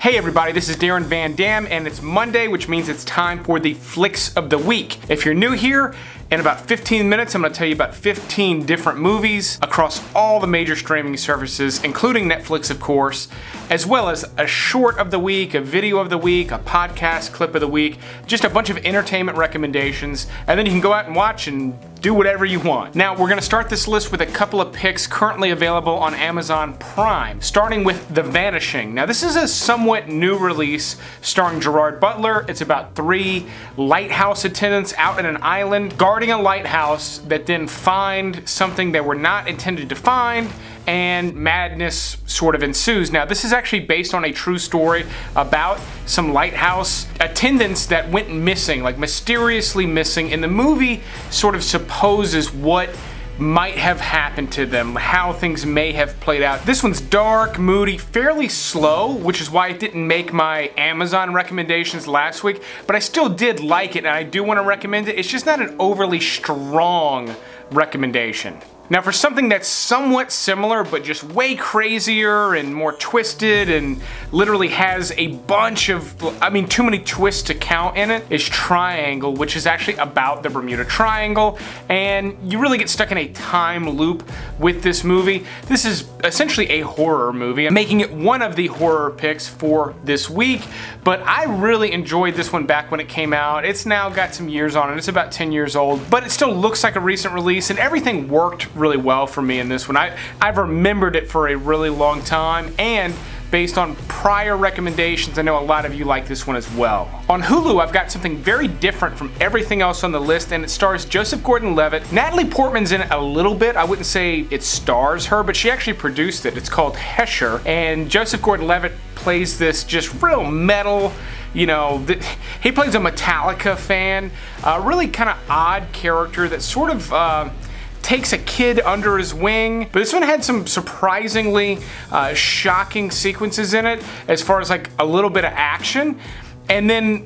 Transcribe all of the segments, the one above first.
Hey everybody, this is Darren Van Damme, and it's Monday, which means it's time for the Flicks of the Week. If you're new here, in about 15 minutes, I'm going to tell you about 15 different movies across all the major streaming services, including Netflix, of course, as well as a short of the week, a video of the week, a podcast clip of the week, just a bunch of entertainment recommendations, and then you can go out and watch and do whatever you want. Now, we're going to start this list with a couple of picks currently available on Amazon Prime, starting with The Vanishing. Now, this is a somewhat new release starring Gerard Butler. It's about 3 lighthouse attendants out in an island guarding a lighthouse that then find something they were not intended to find, and madness sort of ensues. Now, this is actually based on a true story about some lighthouse attendants that went missing, like mysteriously missing, and the movie sort of supposes what might have happened to them, how things may have played out. This one's dark, moody, fairly slow, which is why it didn't make my Amazon recommendations last week, but I still did like it and I do want to recommend it. It's just not an overly strong recommendation. Now, for something that's somewhat similar, but just way crazier and more twisted and literally has a bunch of, too many twists to count in it, is Triangle, which is actually about the Bermuda Triangle, and you really get stuck in a time loop with this movie. This is essentially a horror movie. I'm making it one of the horror picks for this week, but I really enjoyed this one back when it came out. It's now got some years on it. It's about 10 years old, but it still looks like a recent release, and everything worked really well for me in this one. I've remembered it for a really long time, and based on prior recommendations, I know a lot of you like this one as well. On Hulu, I've got something very different from everything else on the list, and it stars Joseph Gordon-Levitt. Natalie Portman's in it a little bit. I wouldn't say it stars her, but she actually produced it. It's called Hesher, and Joseph Gordon-Levitt plays this just real metal, he plays a Metallica fan, a really kind of odd character that sort of takes a kid under his wing. But this one had some surprisingly shocking sequences in it, as far as like a little bit of action. And then,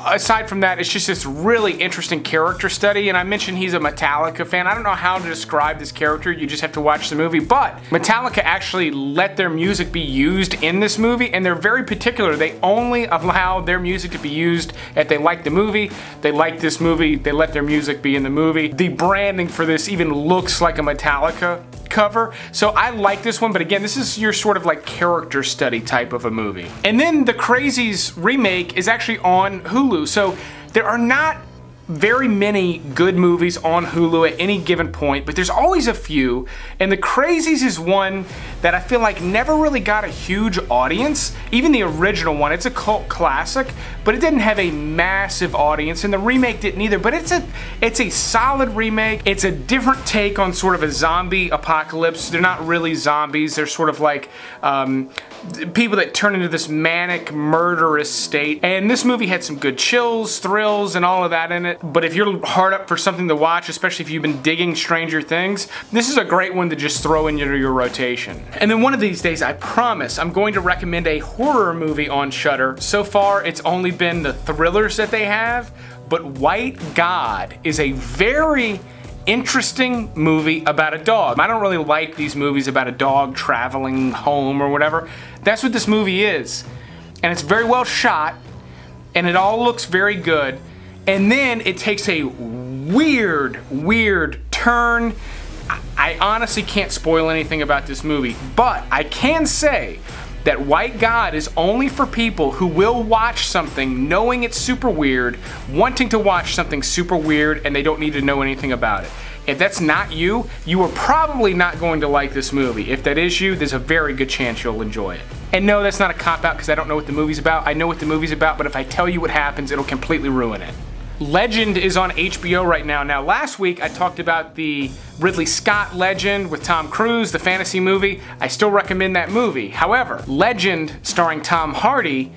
aside from that, it's just this really interesting character study. And I mentioned he's a Metallica fan. I don't know how to describe this character. You just have to watch the movie. But Metallica actually let their music be used in this movie, and they're very particular. They only allow their music to be used if they like the movie, they like this movie, they let their music be in the movie. The branding for this even looks like a Metallica cover. So I like this one, but again, this is your sort of like character study type of a movie. And then the Crazies remake is actually on Hulu. So there are not very many good movies on Hulu at any given point, but there's always a few, and The Crazies is one that I feel like never really got a huge audience. Even the original one, it's a cult classic, but it didn't have a massive audience, and the remake didn't either, but it's a solid remake. It's a different take on sort of a zombie apocalypse. They're not really zombies, they're sort of like people that turn into this manic, murderous state, and this movie had some good chills, thrills, and all of that in it. But if you're hard up for something to watch, especially if you've been digging Stranger Things, this is a great one to just throw into your rotation. And then one of these days, I promise, I'm going to recommend a horror movie on Shudder. So far, it's only been the thrillers that they have, but White God is a very interesting movie about a dog. I don't really like these movies about a dog traveling home or whatever. That's what this movie is. And it's very well shot, and it all looks very good. And then it takes a weird turn. I honestly can't spoil anything about this movie, but I can say that White God is only for people who will watch something knowing it's super weird, wanting to watch something super weird, and they don't need to know anything about it. If that's not you, you are probably not going to like this movie. If that is you, there's a very good chance you'll enjoy it. And no, that's not a cop-out because I don't know what the movie's about. I know what the movie's about, but if I tell you what happens, it'll completely ruin it. Legend is on HBO right now. Now, last week I talked about the Ridley Scott Legend with Tom Cruise, the fantasy movie. I still recommend that movie. However, Legend, starring Tom Hardy,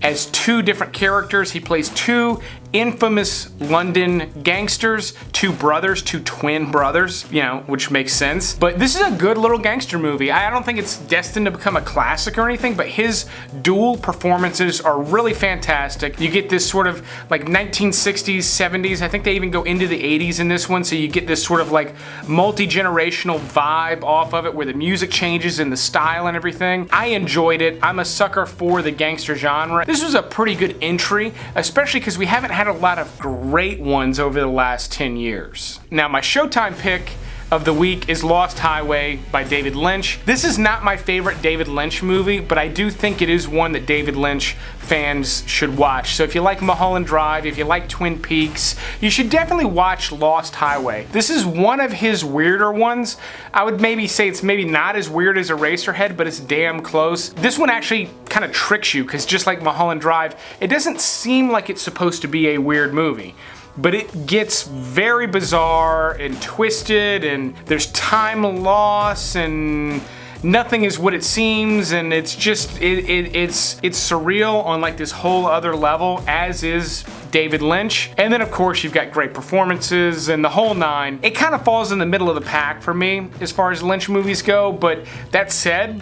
as 2 different characters. He plays 2 infamous London gangsters, two brothers, two twin brothers, you know, which makes sense. But this is a good little gangster movie. I don't think it's destined to become a classic or anything, but his dual performances are really fantastic. You get this sort of like 1960s, 70s, I think they even go into the 80s in this one, so you get this sort of like multi-generational vibe off of it where the music changes and the style and everything. I enjoyed it. I'm a sucker for the gangster genre. This was a pretty good entry, especially because we haven't had a lot of great ones over the last 10 years. Now, my Showtime pick of the week is Lost Highway by David Lynch. This is not my favorite David Lynch movie, but I do think it is one that David Lynch fans should watch. So if you like Mulholland Drive, if you like Twin Peaks, you should definitely watch Lost Highway. This is one of his weirder ones. I would maybe say it's maybe not as weird as Eraserhead, but it's damn close. This one actually kind of tricks you, because just like Mulholland Drive, it doesn't seem like it's supposed to be a weird movie. But it gets very bizarre and twisted, and there's time loss, and nothing is what it seems, and it's just, it's surreal on like this whole other level, as is David Lynch. And then of course you've got great performances and the whole nine. It kind of falls in the middle of the pack for me as far as Lynch movies go, but that said,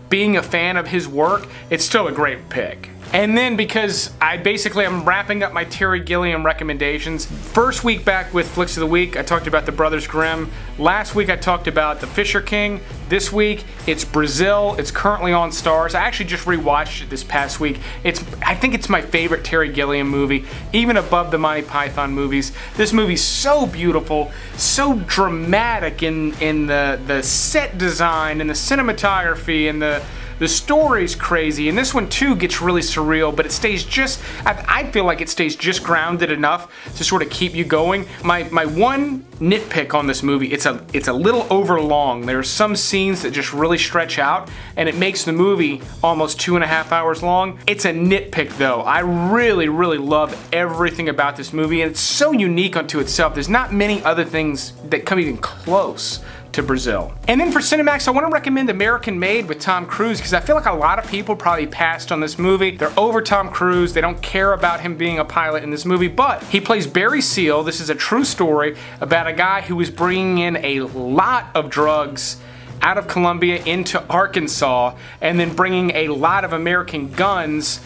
being a fan of his work, it's still a great pick. And then because I'm wrapping up my Terry Gilliam recommendations. First week back with Flicks of the Week, I talked about the Brothers Grimm. Last week I talked about The Fisher King. This week it's Brazil. It's currently on STARZ. I actually just rewatched it this past week. I think it's my favorite Terry Gilliam movie, even above the Monty Python movies. This movie's so beautiful, so dramatic in the set design and the cinematography, and the story's crazy, and this one too gets really surreal, but it stays just, I feel like it stays just grounded enough to sort of keep you going. My one nitpick on this movie, it's a little over long. There are some scenes that just really stretch out, and it makes the movie almost 2.5 hours long. It's a nitpick though. I really, really love everything about this movie, and it's so unique unto itself. There's not many other things that come even close to Brazil. And then for Cinemax, I want to recommend American Made with Tom Cruise, because I feel like a lot of people probably passed on this movie. They're over Tom Cruise. They don't care about him being a pilot in this movie, but he plays Barry Seal. This is a true story about a guy who was bringing in a lot of drugs out of Colombia into Arkansas, and then bringing a lot of American guns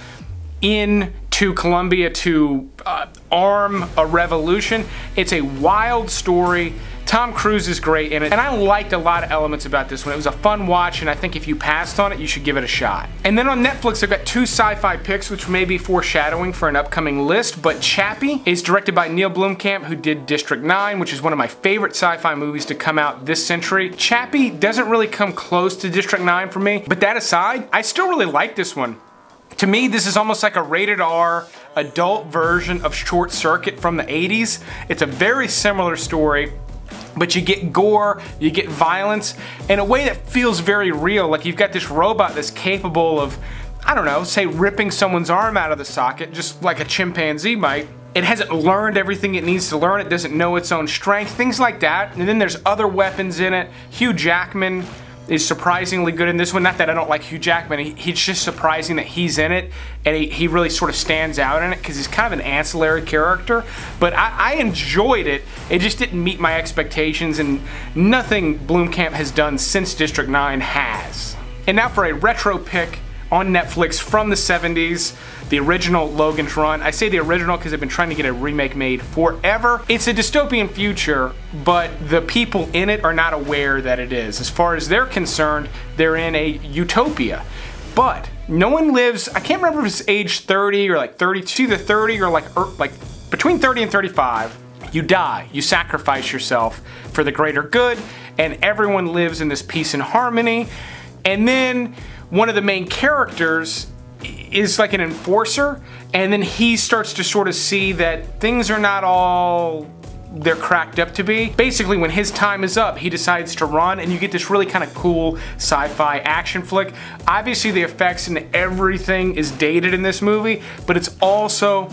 into Colombia to arm a revolution. It's a wild story. Tom Cruise is great in it, and I liked a lot of elements about this one. It was a fun watch, and I think if you passed on it, you should give it a shot. And then on Netflix, I've got 2 sci-fi picks, which may be foreshadowing for an upcoming list, but Chappie is directed by Neil Blomkamp, who did District 9, which is one of my favorite sci-fi movies to come out this century. Chappie doesn't really come close to District 9 for me, but that aside, I still really like this one. To me, this is almost like a rated R adult version of Short Circuit from the 80s. It's a very similar story, but you get gore, you get violence in a way that feels very real. Like you've got this robot that's capable of, I don't know, say ripping someone's arm out of the socket, just like a chimpanzee might. It hasn't learned everything it needs to learn. It doesn't know its own strength, things like that. And then there's other weapons in it. Hugh Jackman is surprisingly good in this one. Not that I don't like Hugh Jackman, he's just surprising that he's in it, and he really sort of stands out in it because he's kind of an ancillary character. But I enjoyed it. It just didn't meet my expectations, and nothing Blomkamp has done since District 9 has. And now for a retro pick on Netflix from the 70s, the original Logan's Run. I say the original because I've been trying to get a remake made forever. It's a dystopian future, but the people in it are not aware that it is. As far as they're concerned, they're in a utopia. But no one lives, I can't remember if it's age 30 or like 32 to 30 or like between 30 and 35. You die, you sacrifice yourself for the greater good, and everyone lives in this peace and harmony. And then one of the main characters is like an enforcer, and then he starts to sort of see that things are not all they're cracked up to be. Basically, when his time is up, he decides to run, and you get this really kind of cool sci-fi action flick. Obviously, the effects and everything is dated in this movie, but it's also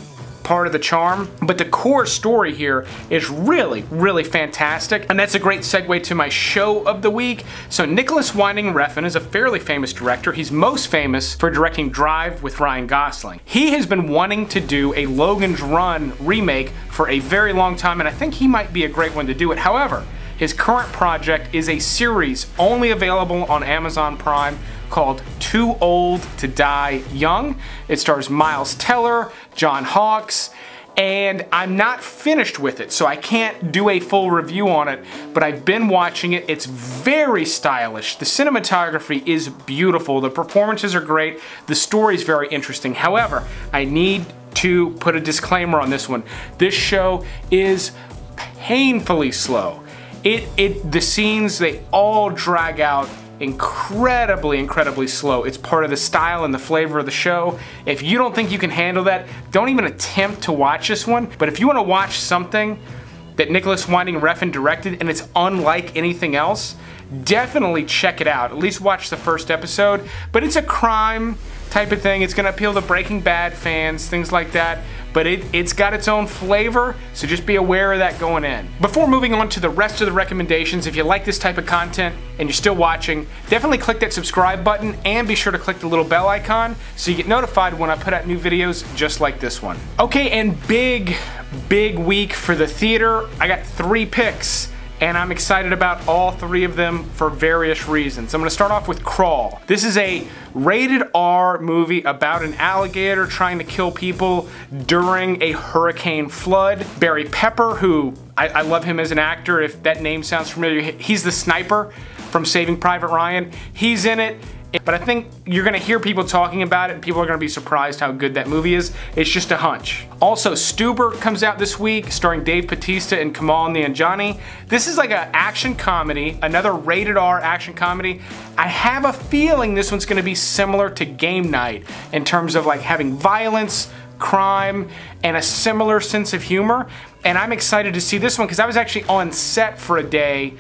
part of the charm. But the core story here is really, really fantastic. And that's a great segue to my show of the week. So Nicholas Winding Refn is a fairly famous director. He's most famous for directing Drive with Ryan Gosling. He has been wanting to do a Logan's Run remake for a very long time, and I think he might be a great one to do it. However, his current project is a series only available on Amazon Prime called Too Old to Die Young. It stars Miles Teller, John Hawkes, and I'm not finished with it, so I can't do a full review on it, but I've been watching it. It's very stylish. The cinematography is beautiful. The performances are great. The story is very interesting. However, I need to put a disclaimer on this one. This show is painfully slow. The scenes, they all drag out incredibly slow. It's part of the style and the flavor of the show. If you don't think you can handle that, don't even attempt to watch this one. But if you want to watch something that Nicholas Winding Refn directed and it's unlike anything else, definitely check it out. At least watch the first episode. But it's a crime type of thing. It's going to appeal to Breaking Bad fans, things like that. But it's got its own flavor, so just be aware of that going in. Before moving on to the rest of the recommendations, if you like this type of content and you're still watching, definitely click that subscribe button and be sure to click the little bell icon so you get notified when I put out new videos just like this one. Okay, and big week for the theater. I got 3 picks, and I'm excited about all 3 of them for various reasons. I'm going to start off with Crawl. This is a rated R movie about an alligator trying to kill people during a hurricane flood. Barry Pepper, who I love him as an actor, if that name sounds familiar. He's the sniper from Saving Private Ryan. He's in it. But I think you're going to hear people talking about it and people are going to be surprised how good that movie is. It's just a hunch. Also, Stuber comes out this week, starring Dave Bautista and Kamal Nanjiani. This is like an action comedy, another rated R action comedy. I have a feeling this one's going to be similar to Game Night in terms of like having violence, crime, and a similar sense of humor. And I'm excited to see this one because I was actually on set for a day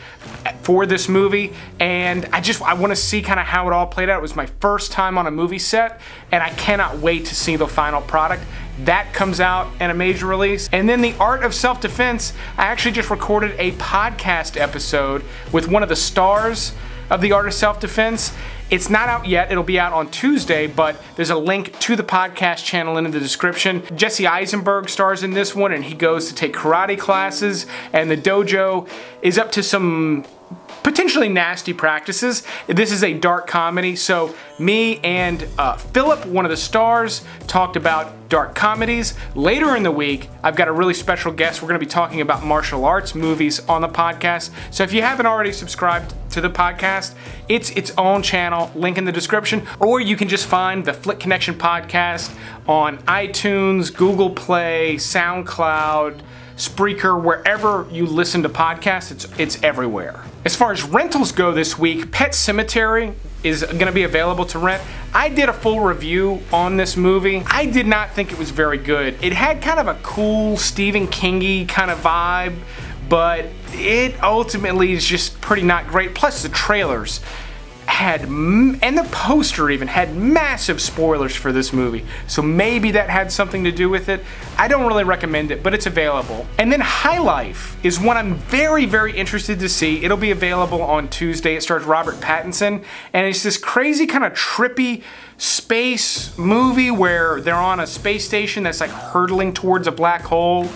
for this movie, and I want to see kind of how it all played out. It was my first time on a movie set, and I cannot wait to see the final product. That comes out in a major release. And then The Art of Self-Defense, I actually just recorded a podcast episode with one of the stars of The Art of Self-Defense. It's not out yet, it'll be out on Tuesday, but there's a link to the podcast channel in the description. Jesse Eisenberg stars in this one, and he goes to take karate classes, and the dojo is up to some potentially nasty practices. This is a dark comedy, so me and Philip, one of the stars, talked about dark comedies. Later in the week, I've got a really special guest. We're going to be talking about martial arts movies on the podcast. So if you haven't already subscribed to the podcast, it's its own channel, link in the description, or you can just find the Flick Connection podcast on iTunes, Google Play, SoundCloud, Spreaker, wherever you listen to podcasts, it's everywhere. As far as rentals go this week, Pet Sematary is going to be available to rent. I did a full review on this movie. I did not think it was very good. It had kind of a cool Stephen King-y kind of vibe, but it ultimately is just pretty not great. Plus the trailers had, and the poster even, had massive spoilers for this movie. So maybe that had something to do with it. I don't really recommend it, but it's available. And then High Life is one I'm very interested to see. It'll be available on Tuesday. It stars Robert Pattinson, and it's this crazy kind of trippy space movie where they're on a space station that's like hurtling towards a black hole.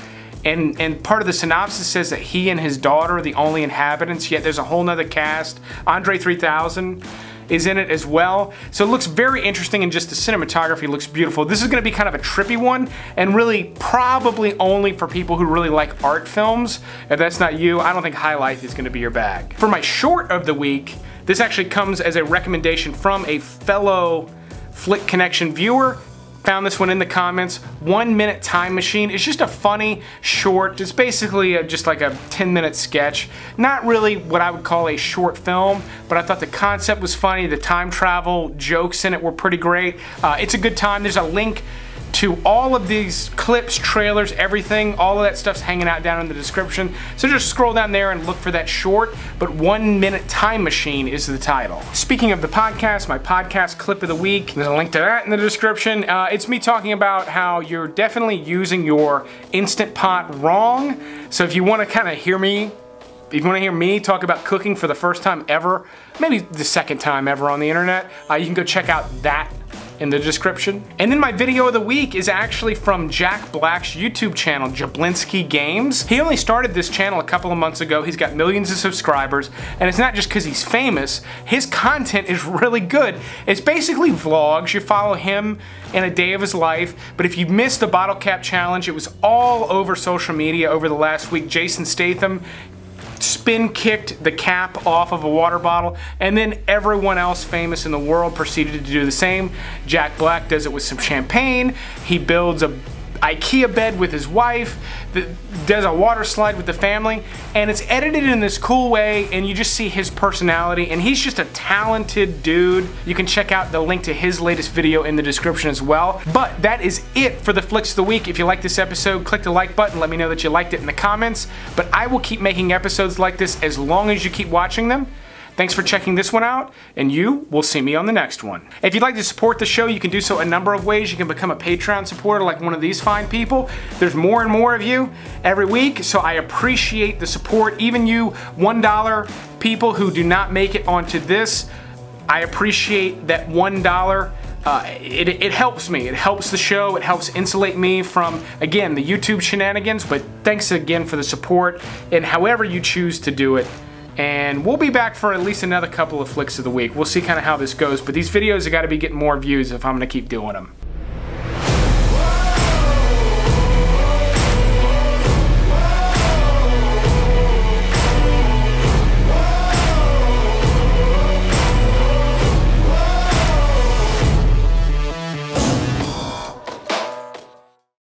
And part of the synopsis says that he and his daughter are the only inhabitants, yet there's a whole nother cast. Andre 3000 is in it as well. So it looks very interesting, and just the cinematography looks beautiful. This is going to be kind of a trippy one, and really probably only for people who really like art films. If that's not you, I don't think High Life is going to be your bag. For my short of the week, this actually comes as a recommendation from a fellow Flick Connection viewer. Found this one in the comments. 1 Minute Time Machine. It's just a funny short. It's basically just like a 10-minute sketch. Not really what I would call a short film, but I thought the concept was funny. The time travel jokes in it were pretty great. It's a good time. There's a link to all of these clips, trailers, everything. All of that stuff's hanging out down in the description. So just scroll down there and look for that short, but 1 minute time machine is the title. Speaking of the podcast, my podcast clip of the week, there's a link to that in the description. It's me talking about how you're definitely using your Instapot wrong. So if you want to kind of hear me, if you want to hear me talk about cooking for the first time ever, maybe the second time ever on the internet, you can go check out that in the description. And then my video of the week is actually from Jack Black's YouTube channel, Jablinski Games. He only started this channel a couple of months ago. He's got millions of subscribers, and it's not just because he's famous. His content is really good. It's basically vlogs. You follow him in a day of his life, but if you missed the bottle cap challenge, it was all over social media over the last week. Jason Statham spin kicked the cap off of a water bottle, and then everyone else famous in the world proceeded to do the same. Jack Black does it with some champagne. He builds a IKEA bed with his wife, does a water slide with the family, and it's edited in this cool way, and you just see his personality, and he's just a talented dude. You can check out the link to his latest video in the description as well. But that is it for the Flicks of the Week. If you like this episode, click the like button, let me know that you liked it in the comments. But I will keep making episodes like this as long as you keep watching them. Thanks for checking this one out, and you will see me on the next one. If you'd like to support the show, you can do so a number of ways. You can become a Patreon supporter like one of these fine people. There's more and more of you every week, so I appreciate the support. Even you $1 people who do not make it onto this, I appreciate that $1. It helps me. It helps the show. It helps insulate me from, again, the YouTube shenanigans. But thanks again for the support, and however you choose to do it. And we'll be back for at least another couple of Flicks of the Week. We'll see kind of how this goes, but these videos have got to be getting more views if I'm going to keep doing them.